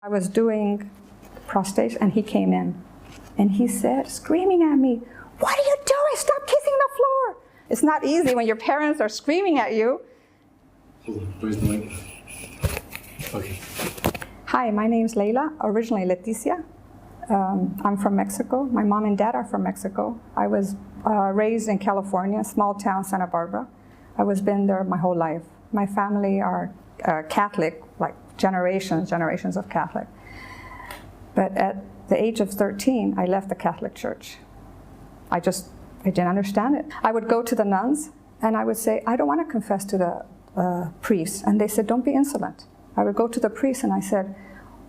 I was doing prostration and he came in and he said, screaming at me, "What are you doing? Stop kissing the floor." It's not easy when your parents are screaming at you. Hold on, where's the mic? Okay. Hi, my name's Laila, originally Leticia. I'm from Mexico. My mom and dad are from Mexico. I was raised in California, small town, Santa Barbara. I was been there my whole life. My family are Catholic, like generations of Catholic. But at the age of 13, I left the Catholic Church. I didn't understand it. I would go to the nuns and I would say, "I don't want to confess to the priest." And they said, "Don't be insolent." I would go to the priest and I said,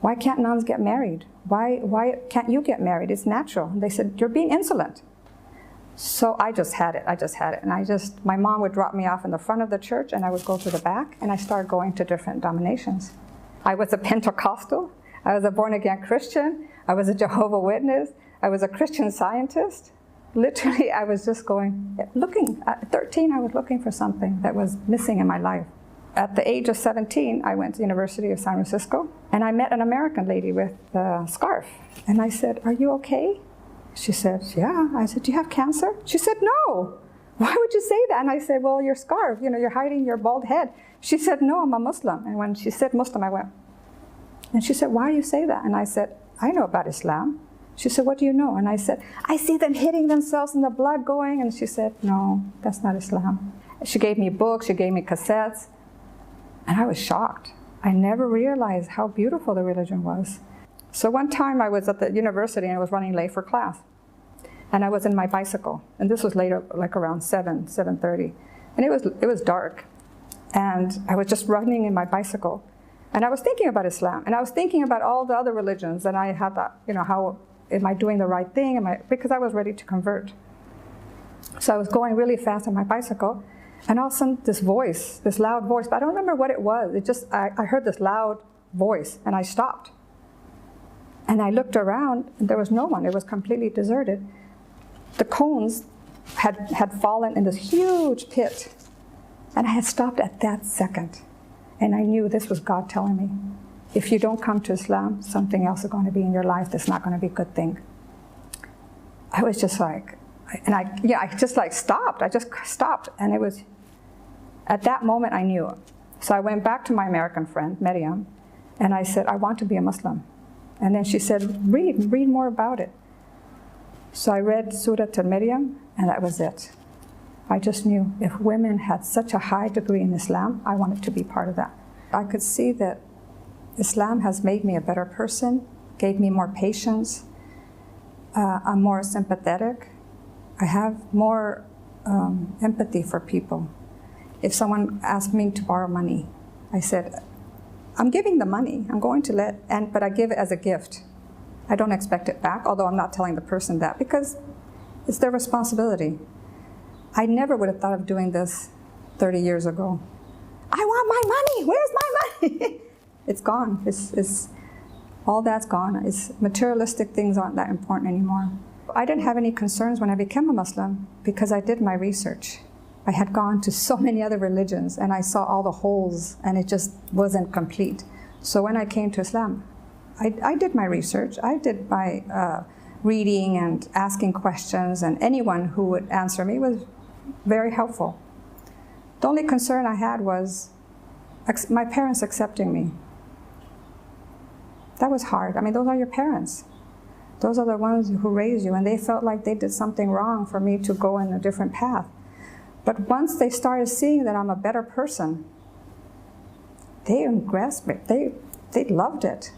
"Why can't nuns get married? Why can't you get married? It's natural." And they said, "You're being insolent." So I just had it. And my mom would drop me off in the front of the church and I would go to the back and I started going to different denominations. I was a Pentecostal. I was a born-again Christian. I was a Jehovah's Witness. I was a Christian Scientist. Literally, I was just looking. At 13, I was looking for something that was missing in my life. At the age of 17, I went to the University of San Francisco, and I met an American lady with a scarf. And I said, "Are you okay?" She said, "Yeah." I said, "Do you have cancer?" She said, "No." "Why would you say that?" And I said, "Well, your scarf, you're hiding your bald head." She said, "No, I'm a Muslim." And when she said Muslim, I went. And she said, "Why do you say that?" And I said, "I know about Islam." She said, "What do you know?" And I said, "I see them hitting themselves and the blood going." And she said, "No, that's not Islam." She gave me books, she gave me cassettes. And I was shocked. I never realized how beautiful the religion was. So one time I was at the university and I was running late for class. And I was in my bicycle. And this was later, like around 7:30. And it was dark. And I was just running in my bicycle. And I was thinking about Islam. And I was thinking about all the other religions. And I had that, how am I doing the right thing? Because I was ready to convert. So I was going really fast on my bicycle. And all of a sudden, this loud voice, but I don't remember what it was. I heard this loud voice, and I stopped. And I looked around, and there was no one. It was completely deserted. The cones had fallen in this huge pit. And I had stopped at that second. And I knew this was God telling me, if you don't come to Islam, something else is going to be in your life that's not going to be a good thing. I was just like, I just stopped. I just stopped. And it was, at that moment I knew. So I went back to my American friend, Miriam, and I said, "I want to be a Muslim." And then she said, read more about it. So I read Surah Al-Maryam, and that was it. I just knew if women had such a high degree in Islam, I wanted to be part of that. I could see that Islam has made me a better person, gave me more patience. I'm more sympathetic. I have more empathy for people. If someone asked me to borrow money, I said, "I'm giving the money. I'm going to but I give it as a gift. I don't expect it back," although I'm not telling the person that because it's their responsibility. I never would have thought of doing this 30 years ago. I want my money. Where's my money? It's gone. It's all that's gone. Materialistic things aren't that important anymore. I didn't have any concerns when I became a Muslim because I did my research. I had gone to so many other religions and I saw all the holes and it just wasn't complete. So when I came to Islam, I did my research. I did my reading and asking questions, and anyone who would answer me was very helpful. The only concern I had was my parents accepting me. That was hard. I mean, those are your parents. Those are the ones who raised you, and they felt like they did something wrong for me to go in a different path. But once they started seeing that I'm a better person, they grasped it. They loved it.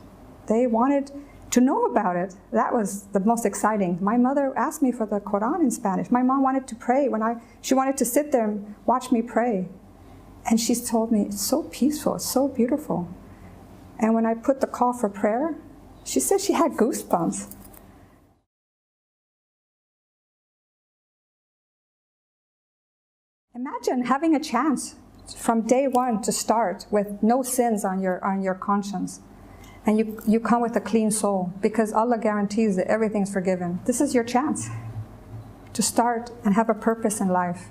They wanted to know about it. That was the most exciting. My mother asked me for the Quran in Spanish. My mom wanted to pray. She wanted to sit there and watch me pray. And she told me, "It's so peaceful, it's so beautiful." And when I put the call for prayer, she said she had goosebumps. Imagine having a chance from day one to start with no sins on your conscience. And you come with a clean soul because Allah guarantees that everything's forgiven. This is your chance to start and have a purpose in life.